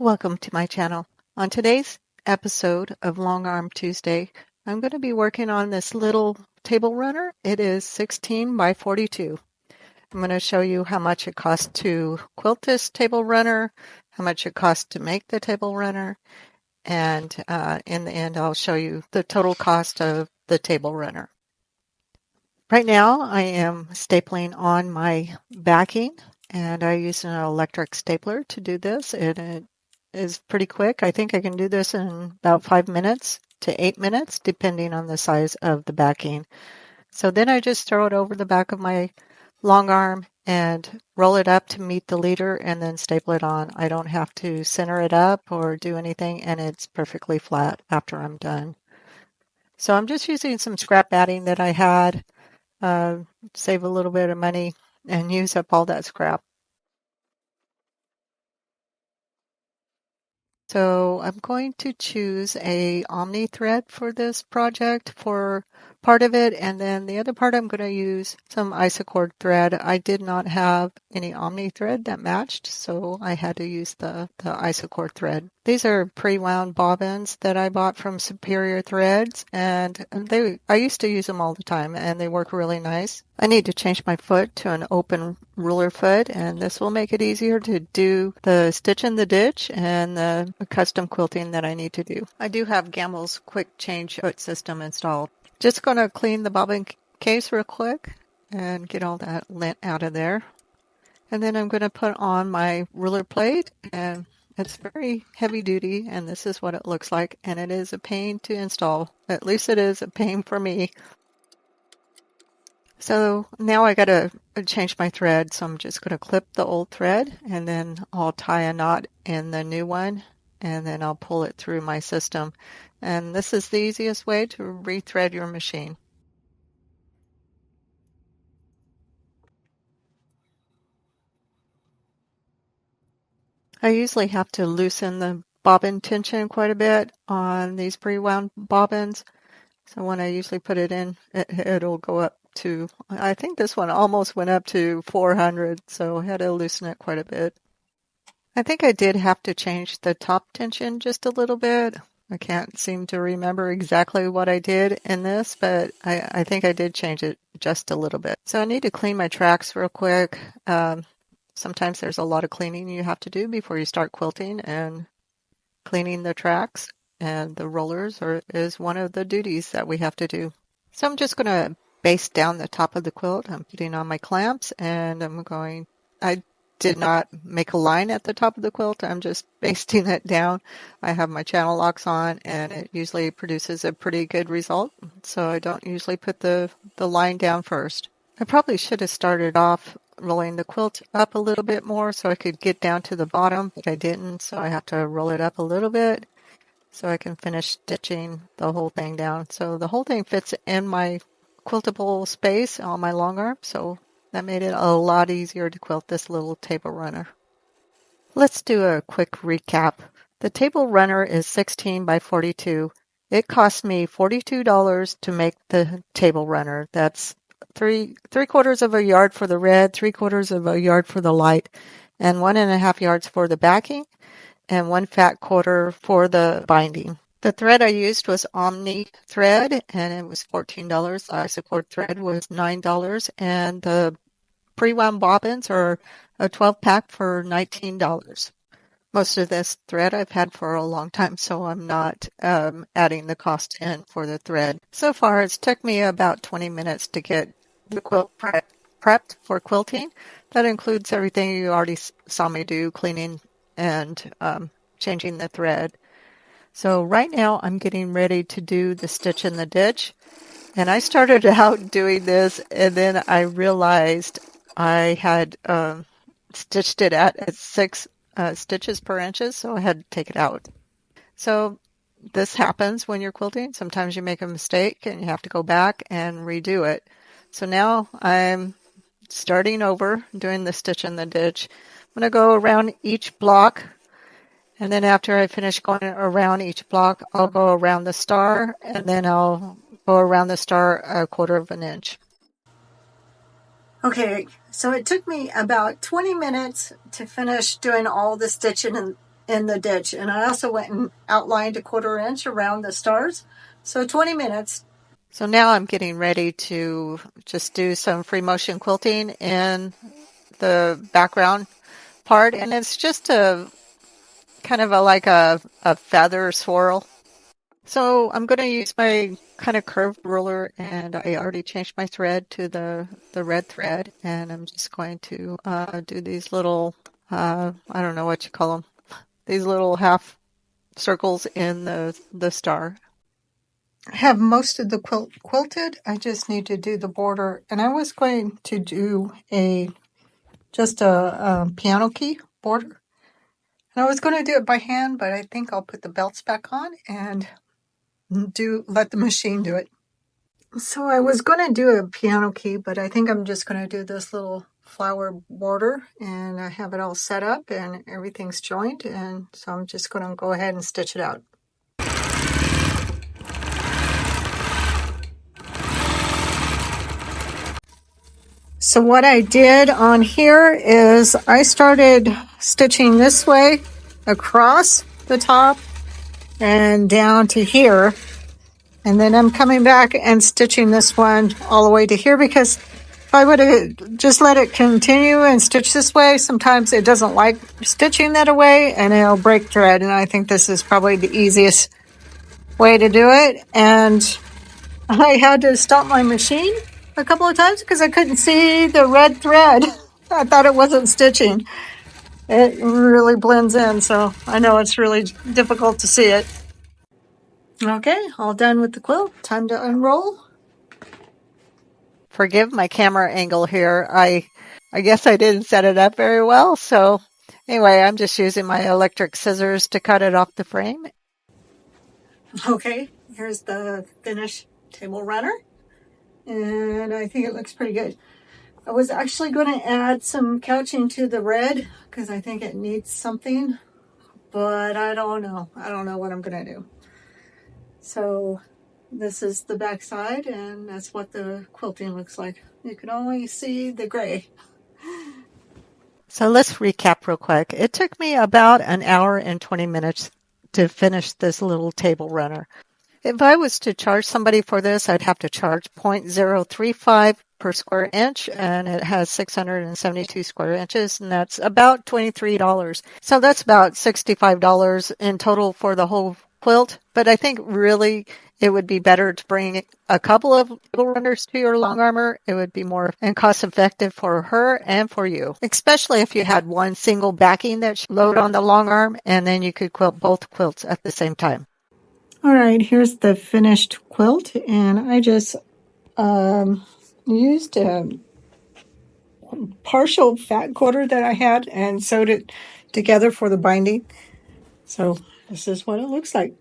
Welcome to my channel. On today's episode of Longarm Tuesday, I'm going to be working on this little table runner. It is 16 by 42. I'm going to show you how much it costs to quilt this table runner, how much it costs to make the table runner, and in the end I'll show you the total cost of the table runner. Right now I am stapling on my backing, and I use an electric stapler to do this, and it is pretty quick. I think I can do this in about 5 minutes to 8 minutes, depending on the size of the backing. So then I just throw it over the back of my long arm and roll it up to meet the leader and then staple it on. I don't have to center it up or do anything, and it's perfectly flat after I'm done. So I'm just using some scrap batting that I had, save a little bit of money and use up all that scrap. So I'm going to choose a omni thread for this project for part of it, and then the other part I'm going to use some isocord thread. I did not have any omni thread that matched, so I had to use the isocord thread. These are pre-wound bobbins that I bought from Superior Threads, and I used to use them all the time, and they work really nice. I need to change my foot to an open ruler foot, and this will make it easier to do the stitch in the ditch and the custom quilting that I need to do. I do have Gamel's quick change foot system installed. Just going to clean the bobbin case real quick and get all that lint out of there. And then I'm going to put on my ruler plate, and it's very heavy duty, and this is what it looks like, and it is a pain to install. At least it is a pain for me. So now I got to change my thread, so I'm just going to clip the old thread, and then I'll tie a knot in the new one, and then I'll pull it through my system. And this is the easiest way to rethread your machine. I usually have to loosen the bobbin tension quite a bit on these pre-wound bobbins. So when I usually put it in, it'll go up to, I think this one almost went up to 400, so I had to loosen it quite a bit. I think I did have to change the top tension just a little bit. I can't seem to remember exactly what I did in this, but I think I did change it just a little bit. So I need to clean my tracks real quick. Sometimes there's a lot of cleaning you have to do before you start quilting, and cleaning the tracks and the rollers is one of the duties that we have to do. So I'm just going to baste down the top of the quilt. I'm putting on my clamps, and I did not make a line at the top of the quilt. I'm just basting it down. I have my channel locks on, and it usually produces a pretty good result. So I don't usually put the line down first. I probably should have started off rolling the quilt up a little bit more so I could get down to the bottom, but I didn't, so I have to roll it up a little bit so I can finish stitching the whole thing down. So the whole thing fits in my quiltable space on my long arm, so that made it a lot easier to quilt this little table runner. Let's do a quick recap. The table runner is 16 by 42. It cost me $42 to make the table runner. That's three-quarters of a yard for the red, three-quarters of a yard for the light, and 1.5 yards for the backing, and 1 fat quarter for the binding. The thread I used was Omni thread, and it was $14. The isocord thread was $9, and the pre-wound bobbins are a 12-pack for $19. Most of this thread I've had for a long time, so I'm not adding the cost in for the thread. So far, it's took me about 20 minutes to get the quilt prepped for quilting. That includes everything you already saw me do, cleaning and changing the thread. So right now I'm getting ready to do the stitch in the ditch. And I started out doing this, and then I realized I had stitched it at 6 stitches per inches, so I had to take it out. So this happens when you're quilting. Sometimes you make a mistake and you have to go back and redo it. So now I'm starting over doing the stitch in the ditch. I'm going to go around each block, and then after I finish going around each block, I'll go around the star, and then I'll go around the star 1/4 of an inch. Okay, so it took me about 20 minutes to finish doing all the stitching in the ditch. And I also went and outlined a 1/4 inch around the stars. So 20 minutes. So now I'm getting ready to just do some free motion quilting in the background part. And it's just a kind of like a feather swirl. So I'm going to use my kind of curved ruler, and I already changed my thread to the red thread, and I'm just going to do these little, I don't know what you call them, these little half circles in the star. I have most of the quilt quilted. I just need to do the border, and I was going to do just a piano key border. And I was going to do it by hand, but I think I'll put the belts back on and let the machine do it. So I was going to do a piano key, but I think I'm just going to do this little flower border, and I have it all set up and everything's joined, and so I'm just going to go ahead and stitch it out. So what I did on here is I started stitching this way across the top and down to here. And then I'm coming back and stitching this one all the way to here, because if I would have just let it continue and stitch this way, sometimes it doesn't like stitching that way and it'll break thread. And I think this is probably the easiest way to do it. And I had to stop my machine a couple of times because I couldn't see the red thread. I thought it wasn't stitching. It really blends in, so I know it's really difficult to see it. Okay, all done with the quilt. Time to unroll. Forgive my camera angle here. I guess I didn't set it up very well. So anyway, I'm just using my electric scissors to cut it off the frame. Okay, here's the finished table runner. And I think it looks pretty good. I was actually going to add some couching to the red because I think it needs something, but I don't know. I don't know what I'm going to do. So this is the back side, and that's what the quilting looks like. You can only see the gray. So let's recap real quick. It took me about an hour and 20 minutes to finish this little table runner. If I was to charge somebody for this, I'd have to charge 0.035 per square inch, and it has 672 square inches, and that's about $23. So that's about $65 in total for the whole quilt. But I think really it would be better to bring a couple of table runners to your long armor. It would be more and cost effective for her and for you, especially if you had one single backing that you load on the long arm, and then you could quilt both quilts at the same time. All right, here's the finished quilt, and I just used a partial fat quarter that I had and sewed it together for the binding. So this is what it looks like.